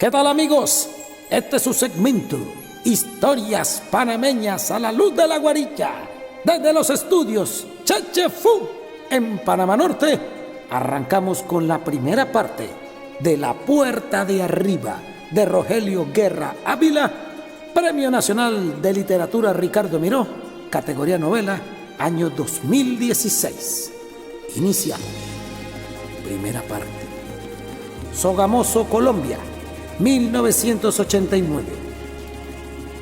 ¿Qué tal, amigos? Este es su segmento, Historias Panameñas a la Luz de la Guarilla. Desde los estudios Chechefu en Panamá Norte, arrancamos con la primera parte de La Puerta de Arriba de Rogelio Guerra Ávila, Premio Nacional de Literatura Ricardo Miró, categoría novela, año 2016. Iniciamos. Primera parte. Sogamoso, Colombia, 1989.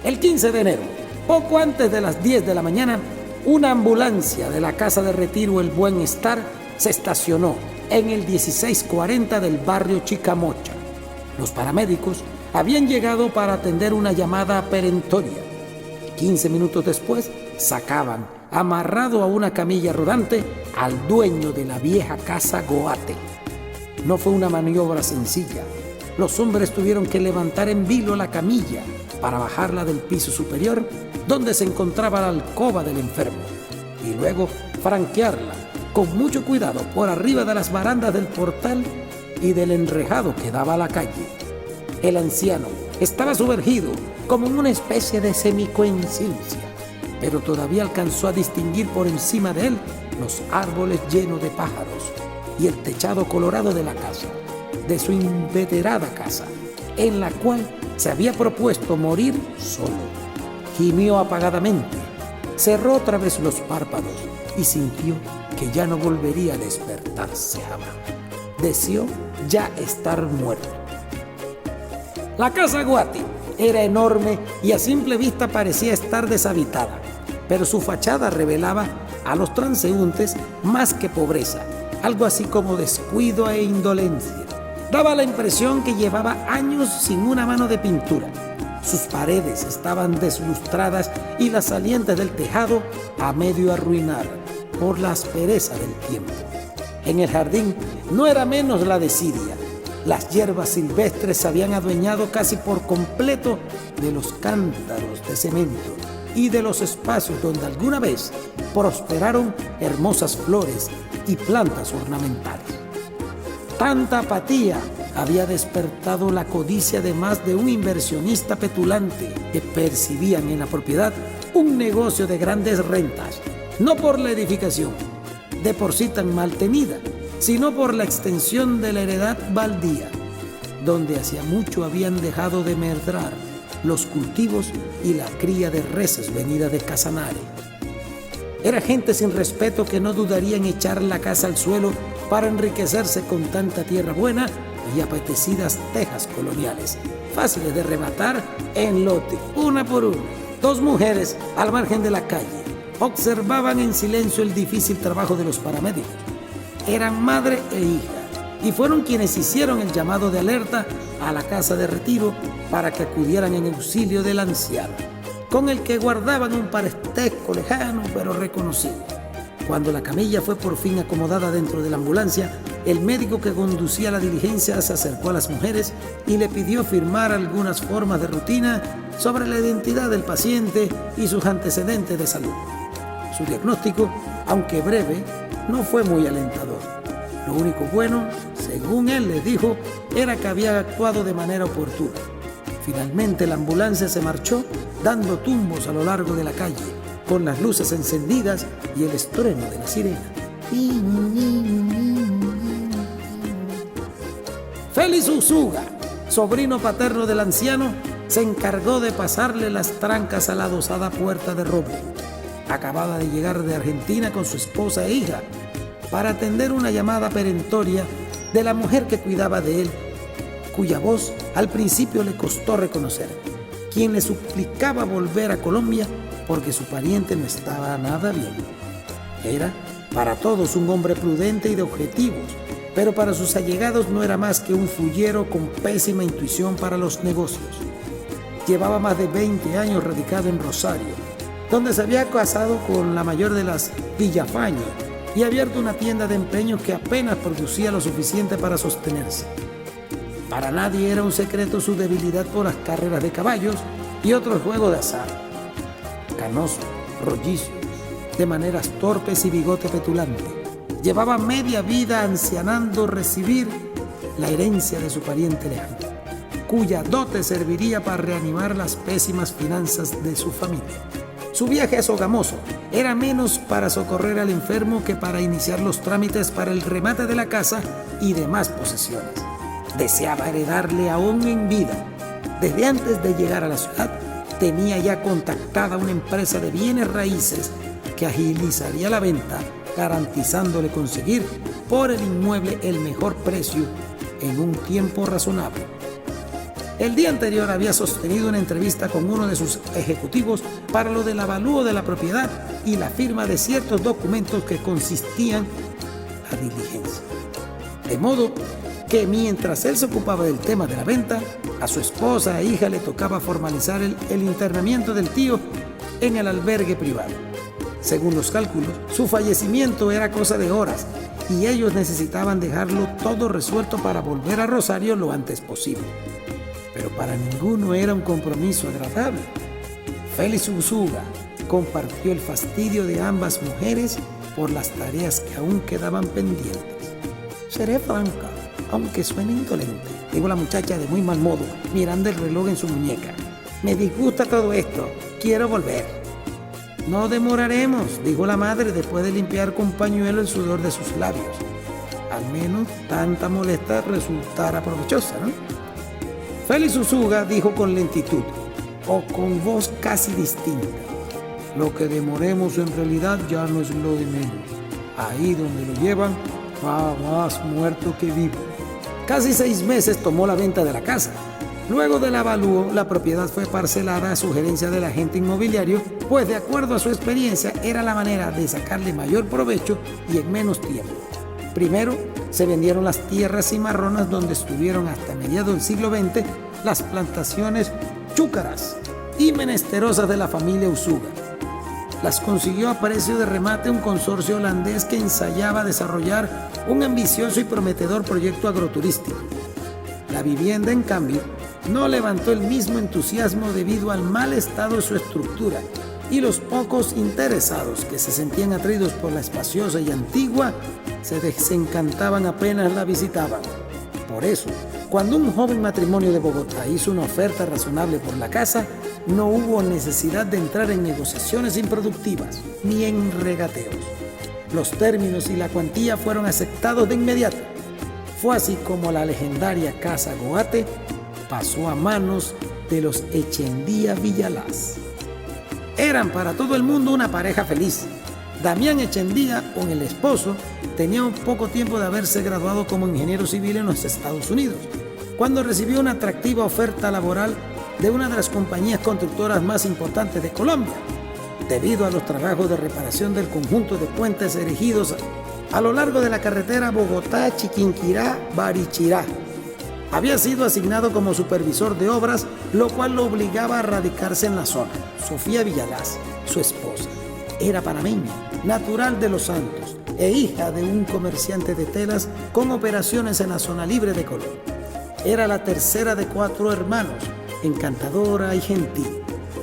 El 15 de enero, poco antes de las 10 de la mañana, una ambulancia de la Casa de Retiro El Buen Estar se estacionó en el 1640 del barrio Chicamocha. Los paramédicos habían llegado para atender una llamada perentoria. 15 minutos después, sacaban, amarrado a una camilla rodante, al dueño de la vieja casa Goate. No fue una maniobra sencilla. Los hombres tuvieron que levantar en vilo la camilla para bajarla del piso superior, donde se encontraba la alcoba del enfermo, y luego franquearla con mucho cuidado por arriba de las barandas del portal y del enrejado que daba a la calle. El anciano estaba sumergido como en una especie de semicoincidencia, pero todavía alcanzó a distinguir por encima de él los árboles llenos de pájaros y el techado colorado de la casa, de su inveterada casa, en la cual se había propuesto morir solo. Gimió apagadamente, cerró otra vez los párpados y sintió que ya no volvería a despertarse jamás. Deseó ya estar muerto. La casa Goate era enorme y a simple vista parecía estar deshabitada, pero su fachada revelaba a los transeúntes más que pobreza, algo así como descuido e indolencia. Daba la impresión que llevaba años sin una mano de pintura. Sus paredes estaban deslustradas y las salientes del tejado a medio arruinar por la aspereza del tiempo. En el jardín no era menos la desidia. Las hierbas silvestres se habían adueñado casi por completo de los cántaros de cemento y de los espacios donde alguna vez prosperaron hermosas flores y plantas ornamentales. Tanta apatía había despertado la codicia de más de un inversionista petulante que percibían en la propiedad un negocio de grandes rentas, no por la edificación, de por sí tan mal tenida, sino por la extensión de la heredad baldía, donde hacía mucho habían dejado de medrar los cultivos y la cría de reses venida de Casanare. Era gente sin respeto que no dudaría en echar la casa al suelo para enriquecerse con tanta tierra buena y apetecidas tejas coloniales, fáciles de arrebatar en lote, una por una. Dos mujeres al margen de la calle observaban en silencio el difícil trabajo de los paramédicos. Eran madre e hija y fueron quienes hicieron el llamado de alerta a la casa de retiro para que acudieran en auxilio del anciano, con el que guardaban un parentesco lejano pero reconocido. Cuando la camilla fue por fin acomodada dentro de la ambulancia, el médico que conducía la diligencia se acercó a las mujeres y le pidió firmar algunas formas de rutina sobre la identidad del paciente y sus antecedentes de salud. Su diagnóstico, aunque breve, no fue muy alentador. Lo único bueno, según él les dijo, era que había actuado de manera oportuna. Finalmente la ambulancia se marchó dando tumbos a lo largo de la calle, con las luces encendidas y el estruendo de la sirena. Félix Usuga, sobrino paterno del anciano, se encargó de pasarle las trancas a la adosada puerta de roble. Acababa de llegar de Argentina con su esposa e hija para atender una llamada perentoria de la mujer que cuidaba de él, cuya voz al principio le costó reconocer, quien le suplicaba volver a Colombia porque su pariente no estaba nada bien. Era para todos un hombre prudente y de objetivos, pero para sus allegados no era más que un fullero con pésima intuición para los negocios. Llevaba más de 20 años radicado en Rosario, donde se había casado con la mayor de las Villafañe y abierto una tienda de empeños que apenas producía lo suficiente para sostenerse. Para nadie era un secreto su debilidad por las carreras de caballos y otros juegos de azar. Canoso, rollizo, de maneras torpes y bigote petulante, llevaba media vida ancianando recibir la herencia de su pariente lejano. cuya dote serviría para reanimar las pésimas finanzas de su familia. Su viaje a Sogamoso era menos para socorrer al enfermo que para iniciar los trámites para el remate de la casa y demás posesiones. Deseaba heredarle aún en vida. Desde antes de llegar a la ciudad, tenía ya contactada una empresa de bienes raíces que agilizaría la venta, garantizándole conseguir por el inmueble el mejor precio en un tiempo razonable. El día anterior había sostenido una entrevista con uno de sus ejecutivos para lo del avalúo de la propiedad y la firma de ciertos documentos que consistían en la diligencia. De modo que mientras él se ocupaba del tema de la venta, a su esposa e hija le tocaba formalizar el internamiento del tío en el albergue privado. Según los cálculos, su fallecimiento era cosa de horas y ellos necesitaban dejarlo todo resuelto para volver a Rosario lo antes posible. Pero para ninguno era un compromiso agradable. Félix Usuga compartió el fastidio de ambas mujeres por las tareas que aún quedaban pendientes. Seré franca, aunque suene indolente, dijo la muchacha de muy mal modo, mirando el reloj en su muñeca. Me disgusta todo esto, quiero volver. No demoraremos, dijo la madre después de limpiar con pañuelo el sudor de sus labios. Al menos tanta molestia resultara provechosa, ¿no? Félix Usuga dijo con lentitud, o con voz casi distinta. Lo que demoremos en realidad ya no es lo de menos. Ahí donde lo llevan, va más muerto que vivo. Casi 6 meses tomó la venta de la casa. Luego del avalúo, la propiedad fue parcelada a sugerencia del agente inmobiliario, pues de acuerdo a su experiencia era la manera de sacarle mayor provecho y en menos tiempo. Primero, se vendieron las tierras cimarronas donde estuvieron hasta mediados del siglo XX las plantaciones chúcaras y menesterosas de la familia Usuga. Las consiguió a precio de remate un consorcio holandés que ensayaba desarrollar un ambicioso y prometedor proyecto agroturístico. La vivienda, en cambio, no levantó el mismo entusiasmo debido al mal estado de su estructura y los pocos interesados que se sentían atraídos por la espaciosa y antigua se desencantaban apenas la visitaban. Por eso, cuando un joven matrimonio de Bogotá hizo una oferta razonable por la casa, no hubo necesidad de entrar en negociaciones improductivas ni en regateos. Los términos y la cuantía fueron aceptados de inmediato. Fue así como la legendaria casa Goate pasó a manos de los Echendía Villalaz. Eran para todo el mundo una pareja feliz. Damián Echendía, con el esposo, tenía un poco tiempo de haberse graduado como ingeniero civil en los Estados Unidos, cuando recibió una atractiva oferta laboral de una de las compañías constructoras más importantes de Colombia, debido a los trabajos de reparación del conjunto de puentes erigidos a lo largo de la carretera Bogotá-Chiquinquirá-Barichirá. Había sido asignado como supervisor de obras, lo cual lo obligaba a radicarse en la zona. Sofía Villalaz, su esposa, era panameña, natural de Los Santos e hija de un comerciante de telas con operaciones en la zona libre de Colón. Era la tercera de 4 hermanos, encantadora y gentil,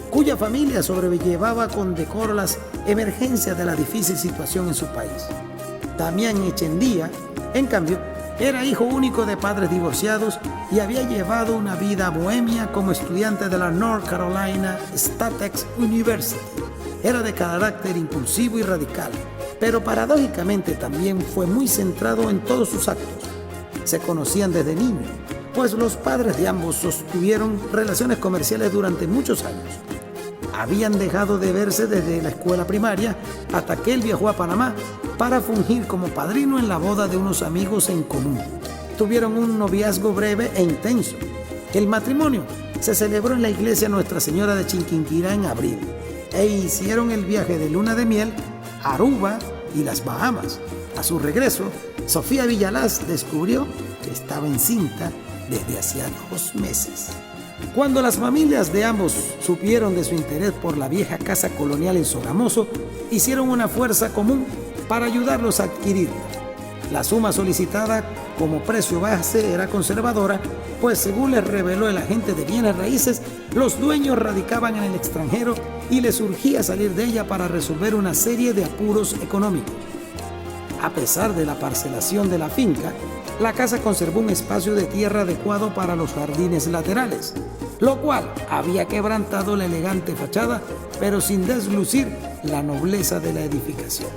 cuya familia sobrellevaba con decoro las emergencias de la difícil situación en su país. Damián Echendía, en cambio, era hijo único de padres divorciados y había llevado una vida bohemia como estudiante de la North Carolina State University. Era de carácter impulsivo y radical, pero paradójicamente también fue muy centrado en todos sus actos. Se conocían desde niños, pues los padres de ambos sostuvieron relaciones comerciales durante muchos años. Habían dejado de verse desde la escuela primaria hasta que él viajó a Panamá para fungir como padrino en la boda de unos amigos en común. Tuvieron un noviazgo breve e intenso. El matrimonio se celebró en la iglesia Nuestra Señora de Chiquinquirá en abril e hicieron el viaje de luna de miel a Aruba y las Bahamas. A su regreso, Sofía Villalaz descubrió que estaba encinta desde hacía 2 meses. Cuando las familias de ambos supieron de su interés por la vieja casa colonial en Sogamoso, hicieron una fuerza común para ayudarlos a adquirirla. La suma solicitada como precio base era conservadora, pues según les reveló el agente de bienes raíces, los dueños radicaban en el extranjero y les urgía salir de ella para resolver una serie de apuros económicos. A pesar de la parcelación de la finca, la casa conservó un espacio de tierra adecuado para los jardines laterales, lo cual había quebrantado la elegante fachada, pero sin deslucir la nobleza de la edificación.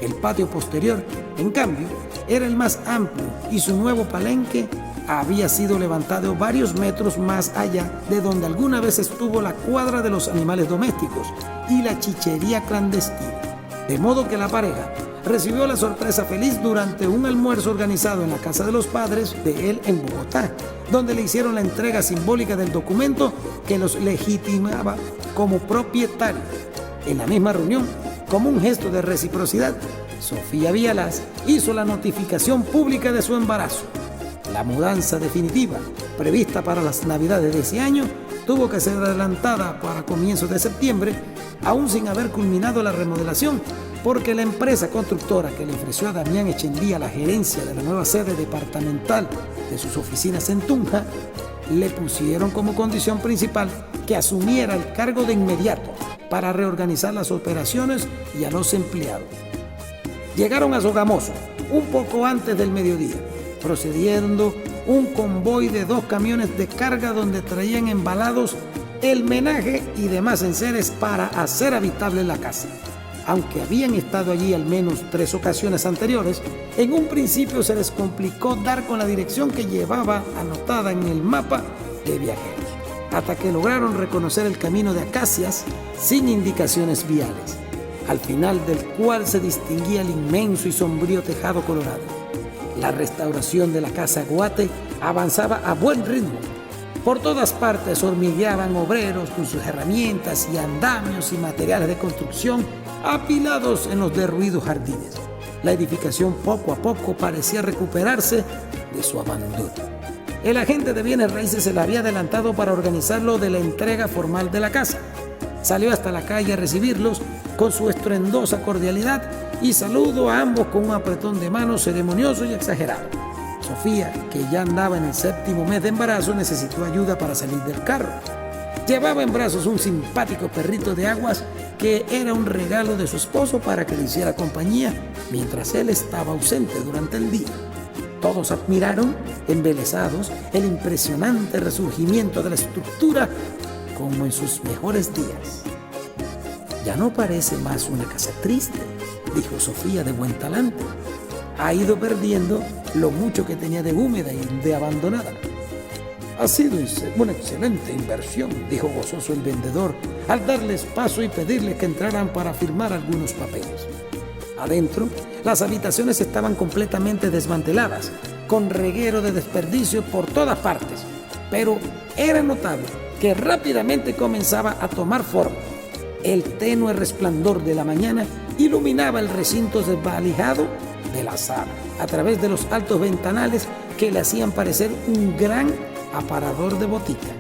El patio posterior, en cambio, era el más amplio y su nuevo palenque había sido levantado varios metros más allá de donde alguna vez estuvo la cuadra de los animales domésticos y la chichería clandestina. De modo que la pareja recibió la sorpresa feliz durante un almuerzo organizado en la casa de los padres de él en Bogotá, donde le hicieron la entrega simbólica del documento que los legitimaba como propietarios. En la misma reunión, como un gesto de reciprocidad, Sofía Villalaz hizo la notificación pública de su embarazo. La mudanza definitiva, prevista para las Navidades de ese año, tuvo que ser adelantada para comienzos de septiembre, aún sin haber culminado la remodelación, porque la empresa constructora que le ofreció a Damián Echendía la gerencia de la nueva sede departamental de sus oficinas en Tunja, le pusieron como condición principal que asumiera el cargo de inmediato para reorganizar las operaciones y a los empleados. Llegaron a Sogamoso un poco antes del mediodía, procediendo un convoy de 2 camiones de carga donde traían embalados el menaje y demás enseres para hacer habitable la casa. Aunque habían estado allí al menos 3 ocasiones anteriores, en un principio se les complicó dar con la dirección que llevaba anotada en el mapa de viajeros, hasta que lograron reconocer el camino de acacias sin indicaciones viales, al final del cual se distinguía el inmenso y sombrío tejado colorado. La restauración de la casa Guate avanzaba a buen ritmo. Por todas partes hormigueaban obreros con sus herramientas y andamios y materiales de construcción apilados en los derruidos jardines. La edificación poco a poco parecía recuperarse de su abandono. El agente de bienes raíces se le había adelantado para organizar lo de la entrega formal de la casa. Salió hasta la calle a recibirlos con su estruendosa cordialidad y saludó a ambos con un apretón de manos ceremonioso y exagerado. Sofía, que ya andaba en el 7º mes de embarazo, necesitó ayuda para salir del carro. Llevaba en brazos un simpático perrito de aguas que era un regalo de su esposo para que le hiciera compañía mientras él estaba ausente durante el día. Todos admiraron, embelesados, el impresionante resurgimiento de la estructura como en sus mejores días. Ya no parece más una casa triste, dijo Sofía de buen talante. Ha ido perdiendo lo mucho que tenía de húmeda y de abandonada. Ha sido una excelente inversión, dijo gozoso el vendedor, al darles paso y pedirles que entraran para firmar algunos papeles. Adentro, las habitaciones estaban completamente desmanteladas, con reguero de desperdicio por todas partes, pero era notable que rápidamente comenzaba a tomar forma. El tenue resplandor de la mañana iluminaba el recinto desvalijado de la sala a través de los altos ventanales que le hacían parecer un gran aparador de botica.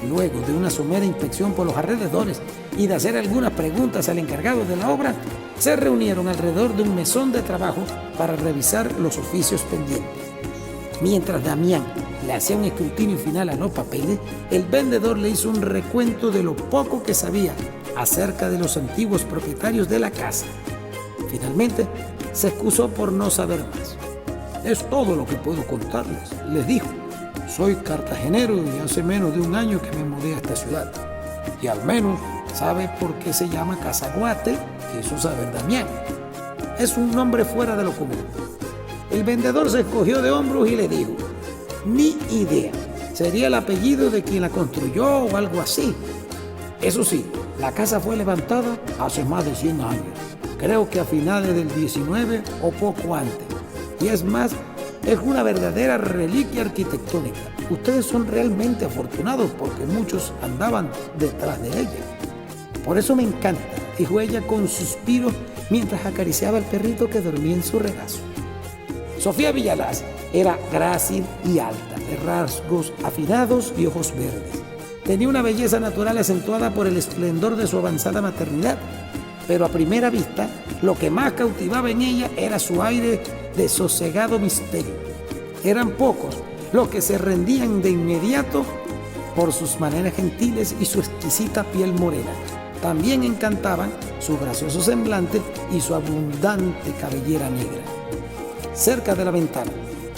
Luego de una somera inspección por los alrededores y de hacer algunas preguntas al encargado de la obra, se reunieron alrededor de un mesón de trabajo para revisar los oficios pendientes. Mientras Damián le hacía un escrutinio final a los papeles, el vendedor le hizo un recuento de lo poco que sabía acerca de los antiguos propietarios de la casa. Finalmente, se excusó por no saber más. Es todo lo que puedo contarles, les dijo. Soy cartagenero y hace menos de un año que me mudé a esta ciudad. Y al menos sabe por qué se llama Casa Guate, quiso saber Damián. Es un nombre fuera de lo común. El vendedor se encogió de hombros y le dijo: ni idea, sería el apellido de quien la construyó o algo así. Eso sí, la casa fue levantada hace más de 100 años, creo que a finales del 19 o poco antes. Y es más, es una verdadera reliquia arquitectónica. Ustedes son realmente afortunados porque muchos andaban detrás de ella. Por eso me encanta, dijo ella con suspiro mientras acariciaba al perrito que dormía en su regazo. Sofía Villalaz era grácil y alta, de rasgos afilados y ojos verdes. Tenía una belleza natural acentuada por el esplendor de su avanzada maternidad, pero a primera vista lo que más cautivaba en ella era su aire de sosegado misterio. Eran pocos los que se rendían de inmediato por sus maneras gentiles y su exquisita piel morena. También encantaban su gracioso semblante y su abundante cabellera negra. Cerca de la ventana,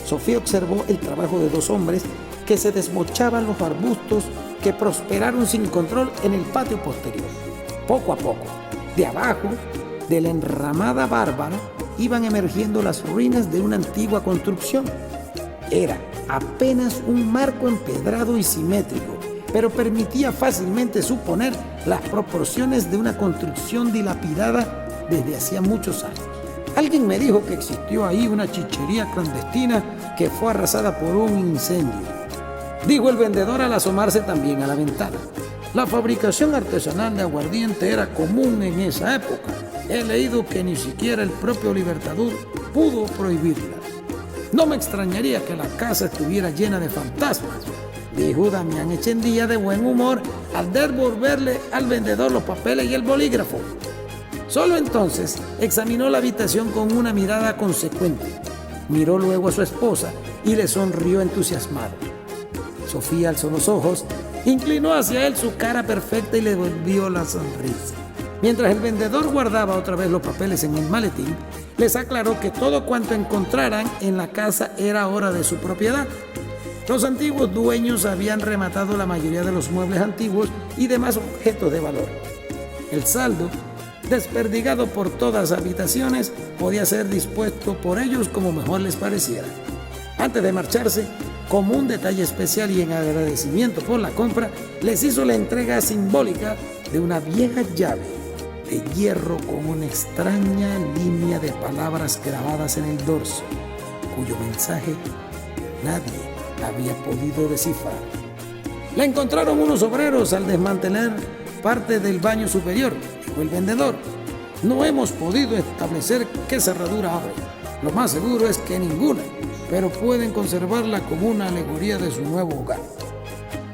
Sofía observó el trabajo de dos hombres que se desmochaban los arbustos que prosperaron sin control en el patio posterior. Poco a poco, de abajo, de la enramada bárbara, iban emergiendo las ruinas de una antigua construcción. Era apenas un marco empedrado y simétrico, pero permitía fácilmente suponer las proporciones de una construcción dilapidada desde hacía muchos años. Alguien me dijo que existió ahí una chichería clandestina que fue arrasada por un incendio, dijo el vendedor al asomarse también a la ventana. La fabricación artesanal de aguardiente era común en esa época. He leído que ni siquiera el propio Libertador pudo prohibirla. No me extrañaría que la casa estuviera llena de fantasmas, dijo Damián Echendía de buen humor al devolverle al vendedor los papeles y el bolígrafo. Solo entonces examinó la habitación con una mirada consecuente. Miró luego a su esposa y le sonrió entusiasmado. Sofía alzó los ojos, inclinó hacia él su cara perfecta y le devolvió la sonrisa. Mientras el vendedor guardaba otra vez los papeles en el maletín, les aclaró que todo cuanto encontraran en la casa era ahora de su propiedad. Los antiguos dueños habían rematado la mayoría de los muebles antiguos y demás objetos de valor. El saldo, desperdigado por todas las habitaciones, podía ser dispuesto por ellos como mejor les pareciera. Antes de marcharse, como un detalle especial y en agradecimiento por la compra, les hizo la entrega simbólica de una vieja llave de hierro con una extraña línea de palabras grabadas en el dorso, cuyo mensaje nadie había podido descifrar. La encontraron unos obreros al desmantelar parte del baño superior, dijo el vendedor. No hemos podido establecer qué cerradura abre. Lo más seguro es que ninguna, pero pueden conservarla como una alegoría de su nuevo hogar.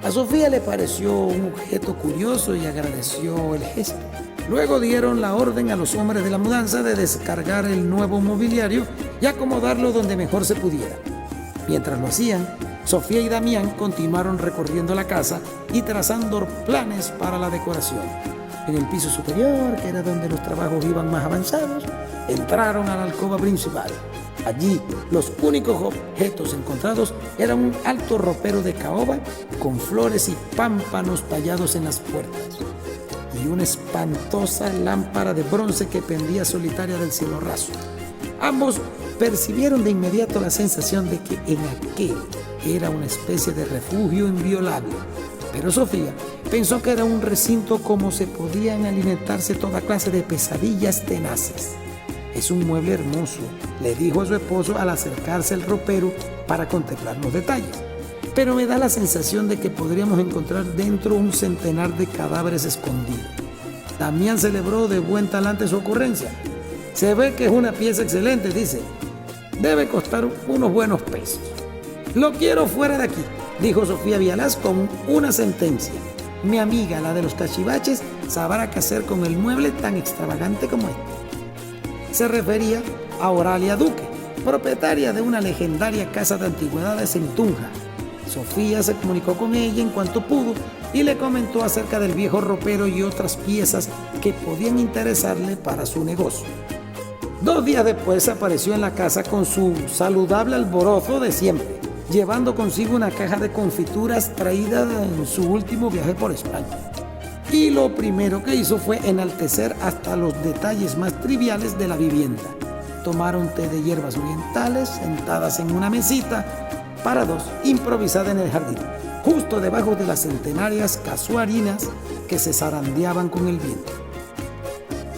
A Sofía le pareció un objeto curioso y agradeció el gesto. Luego dieron la orden a los hombres de la mudanza de descargar el nuevo mobiliario y acomodarlo donde mejor se pudiera. Mientras lo hacían, Sofía y Damián continuaron recorriendo la casa y trazando planes para la decoración. En el piso superior, que era donde los trabajos iban más avanzados, entraron a la alcoba principal. Allí, los únicos objetos encontrados eran un alto ropero de caoba con flores y pámpanos tallados en las puertas y una espantosa lámpara de bronce que pendía solitaria del cielo raso. Ambos percibieron de inmediato la sensación de que en aquel era una especie de refugio inviolable, pero Sofía pensó que era un recinto como se podían alimentarse toda clase de pesadillas tenaces. Es un mueble hermoso, le dijo a su esposo al acercarse al ropero para contemplar los detalles, pero me da la sensación de que podríamos encontrar dentro un centenar de cadáveres escondidos. Damián celebró de buen talante su ocurrencia. Se ve que es una pieza excelente, dice. Debe costar unos buenos pesos. Lo quiero fuera de aquí, dijo Sofía Vialás con una sentencia. Mi amiga, la de los cachivaches, sabrá qué hacer con el mueble tan extravagante como este. Se refería a Oralia Duque, propietaria de una legendaria casa de antigüedades en Tunja. Sofía se comunicó con ella en cuanto pudo y le comentó acerca del viejo ropero y otras piezas que podían interesarle para su negocio. 2 días después apareció en la casa con su saludable alborozo de siempre, llevando consigo una caja de confituras traída en su último viaje por España. Y lo primero que hizo fue enaltecer hasta los detalles más triviales de la vivienda. Tomaron té de hierbas orientales sentadas en una mesita para dos, improvisada en el jardín, justo debajo de las centenarias casuarinas que se zarandeaban con el viento.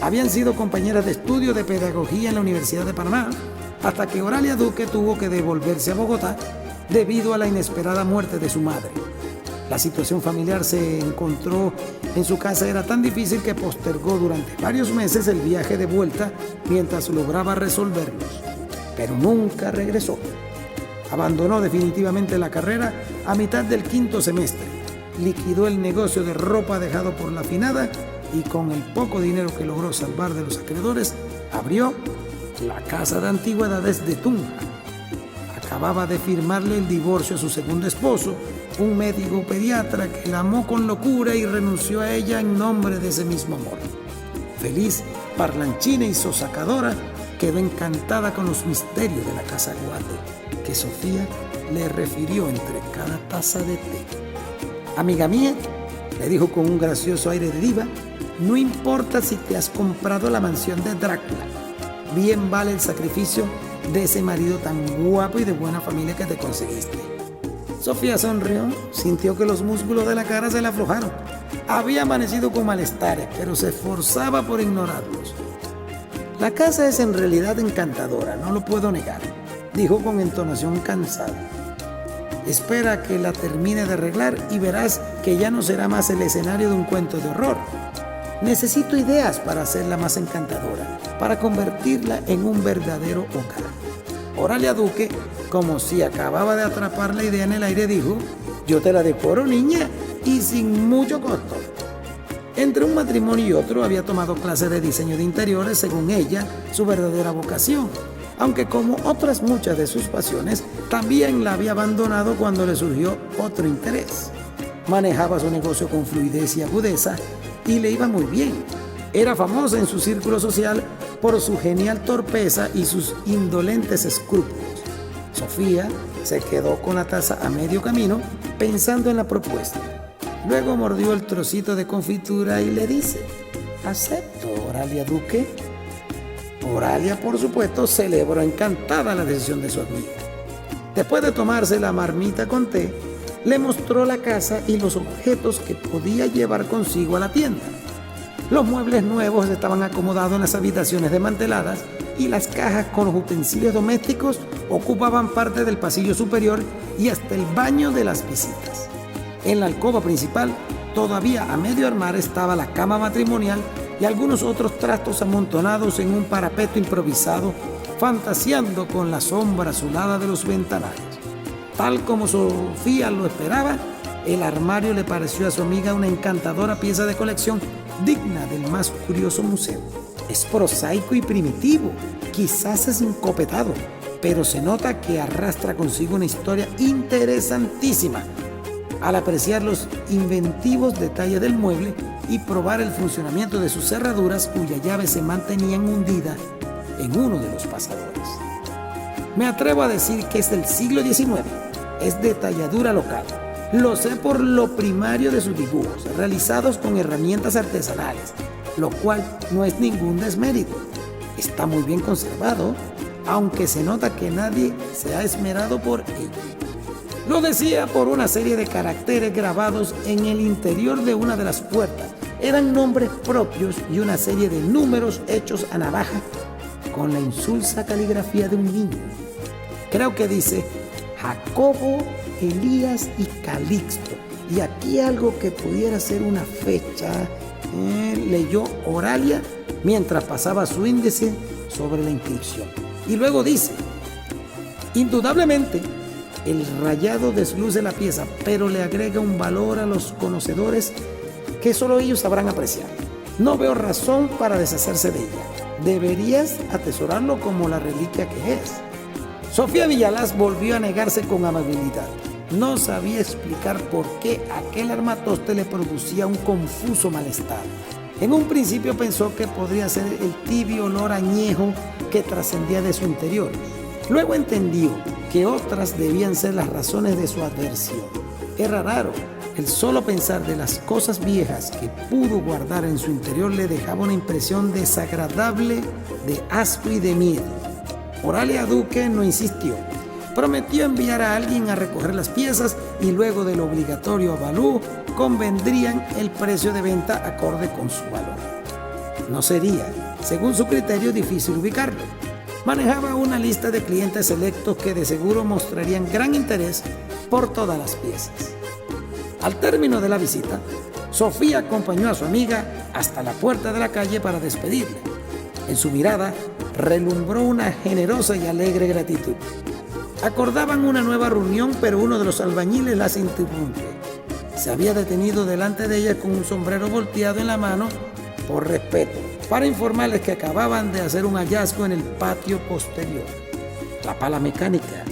Habían sido compañeras de estudio de pedagogía en la Universidad de Panamá, hasta que Oralia Duque tuvo que devolverse a Bogotá debido a la inesperada muerte de su madre. La situación familiar se encontró en su casa era tan difícil que postergó durante varios meses el viaje de vuelta mientras lograba resolverlos, pero nunca regresó. Abandonó definitivamente la carrera a mitad del 5º semestre, liquidó el negocio de ropa dejado por la finada y con el poco dinero que logró salvar de los acreedores, abrió la Casa de Antigüedades de Tunja. Acababa de firmarle el divorcio a su segundo esposo, un médico pediatra que la amó con locura y renunció a ella en nombre de ese mismo amor. Feliz, parlanchina y sosacadora, quedó encantada con los misterios de la Casa Guate. que Sofía le refirió entre cada taza de té. Amiga mía, le dijo con un gracioso aire de diva, no importa si te has comprado la mansión de Drácula, bien vale el sacrificio de ese marido tan guapo y de buena familia que te conseguiste. Sofía sonrió, sintió que los músculos de la cara se le aflojaron. Había amanecido con malestares, pero se esforzaba por ignorarlos. La casa es en realidad encantadora, no lo puedo negar, dijo con entonación cansada. Espera que la termine de arreglar y verás que ya no será más el escenario de un cuento de horror. Necesito ideas para hacerla más encantadora, para convertirla en un verdadero hogar. Oralia Duque, como si acababa de atrapar la idea en el aire, dijo, yo te la decoro, niña, y sin mucho costo. Entre un matrimonio y otro había tomado clases de diseño de interiores, según ella, su verdadera vocación, aunque como otras muchas de sus pasiones, también la había abandonado cuando le surgió otro interés. Manejaba su negocio con fluidez y agudeza y le iba muy bien. Era famosa en su círculo social por su genial torpeza y sus indolentes escrúpulos. Sofía se quedó con la taza a medio camino pensando en la propuesta. Luego mordió el trocito de confitura y le dice, ¿acepto, Oralia Duque? Oralia, por supuesto, celebró encantada la decisión de su amiga. Después de tomarse la marmita con té, le mostró la casa y los objetos que podía llevar consigo a la tienda. Los muebles nuevos estaban acomodados en las habitaciones desmanteladas y las cajas con los utensilios domésticos ocupaban parte del pasillo superior y hasta el baño de las visitas. En la alcoba principal, todavía a medio armar, estaba la cama matrimonial y algunos otros trastos amontonados en un parapeto improvisado, fantaseando con la sombra azulada de los ventanales. Tal como Sofía lo esperaba, el armario le pareció a su amiga una encantadora pieza de colección digna del más curioso museo. Es prosaico y primitivo, quizás es encopetado, pero se nota que arrastra consigo una historia interesantísima. Al apreciar los inventivos detalles del mueble y probar el funcionamiento de sus cerraduras, cuya llave se mantenían hundida en uno de los pasadores. Me atrevo a decir que es del siglo XIX, es de talladura local. Lo sé por lo primario de sus dibujos, realizados con herramientas artesanales, lo cual no es ningún desmérito. Está muy bien conservado, aunque se nota que nadie se ha esmerado por ello. Lo decía por una serie de caracteres grabados en el interior de una de las puertas. Eran nombres propios y una serie de números hechos a navaja con la insulsa caligrafía de un niño. Creo que dice Jacobo, Elías y Calixto. Y aquí algo que pudiera ser una fecha. Leyó Oralia mientras pasaba su índice sobre la inscripción. Y luego dice, indudablemente, el rayado desluce la pieza, pero le agrega un valor a los conocedores que solo ellos sabrán apreciar. No veo razón para deshacerse de ella. Deberías atesorarlo como la reliquia que es. Sofía Villalaz volvió a negarse con amabilidad. No sabía explicar por qué aquel armatoste le producía un confuso malestar. En un principio pensó que podría ser el tibio olor añejo que trascendía de su interior. Luego entendió que otras debían ser las razones de su adversión. Era raro, el solo pensar de las cosas viejas que pudo guardar en su interior le dejaba una impresión desagradable de asco y de miedo. Oralia Duque no insistió. Prometió enviar a alguien a recoger las piezas y luego del obligatorio avalúo convendrían el precio de venta acorde con su valor. No sería, según su criterio, difícil ubicarlo. Manejaba una lista de clientes selectos que de seguro mostrarían gran interés por todas las piezas. Al término de la visita, Sofía acompañó a su amiga hasta la puerta de la calle para despedirla. En su mirada relumbró una generosa y alegre gratitud. Acordaban una nueva reunión, pero uno de los albañiles las interrumpe. Se había detenido delante de ella con un sombrero volteado en la mano por respeto, para informarles que acababan de hacer un hallazgo en el patio posterior. La pala mecánica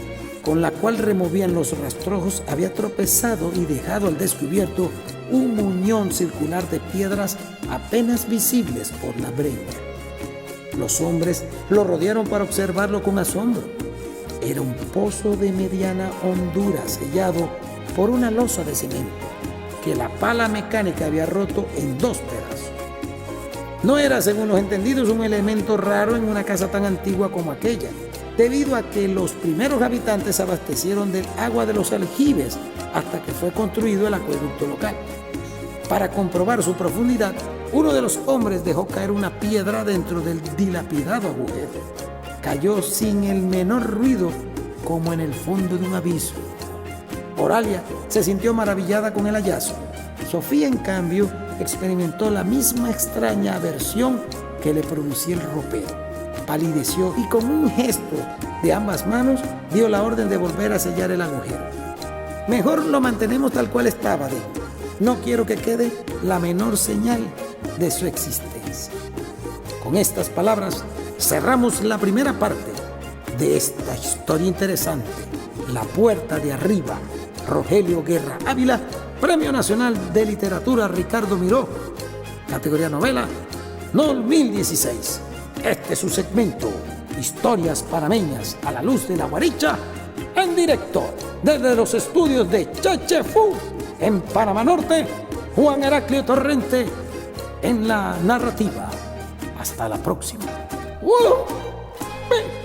con la cual removían los rastrojos había tropezado y dejado al descubierto un muñón circular de piedras apenas visibles por la brea. Los hombres lo rodearon para observarlo con asombro. era un pozo de mediana hondura sellado por una losa de cemento que la pala mecánica había roto en 2 pedazos. No era, según los entendidos, un elemento raro en una casa tan antigua como aquella, debido a que los primeros habitantes se abastecieron del agua de los aljibes hasta que fue construido el acueducto local. Para comprobar su profundidad, uno de los hombres dejó caer una piedra dentro del dilapidado agujero. Cayó sin el menor ruido, como en el fondo de un abismo. Oralia se sintió maravillada con el hallazgo. Sofía, en cambio, experimentó la misma extraña aversión que le producía el ropero. Palideció y con un gesto de ambas manos dio la orden de volver a sellar el agujero. Mejor lo mantenemos tal cual estaba, dijo. No quiero que quede la menor señal de su existencia. Con estas palabras cerramos la primera parte de esta historia interesante. La puerta de arriba. Rogelio Guerra Ávila, Premio Nacional de Literatura Ricardo Miró, categoría novela, 2016. Este es su segmento, Historias Panameñas a la luz de la guaricha, en directo desde los estudios de Chechefú, en Panamá Norte. Juan Heraclio Torrente en la narrativa. Hasta la próxima. ¡Ven!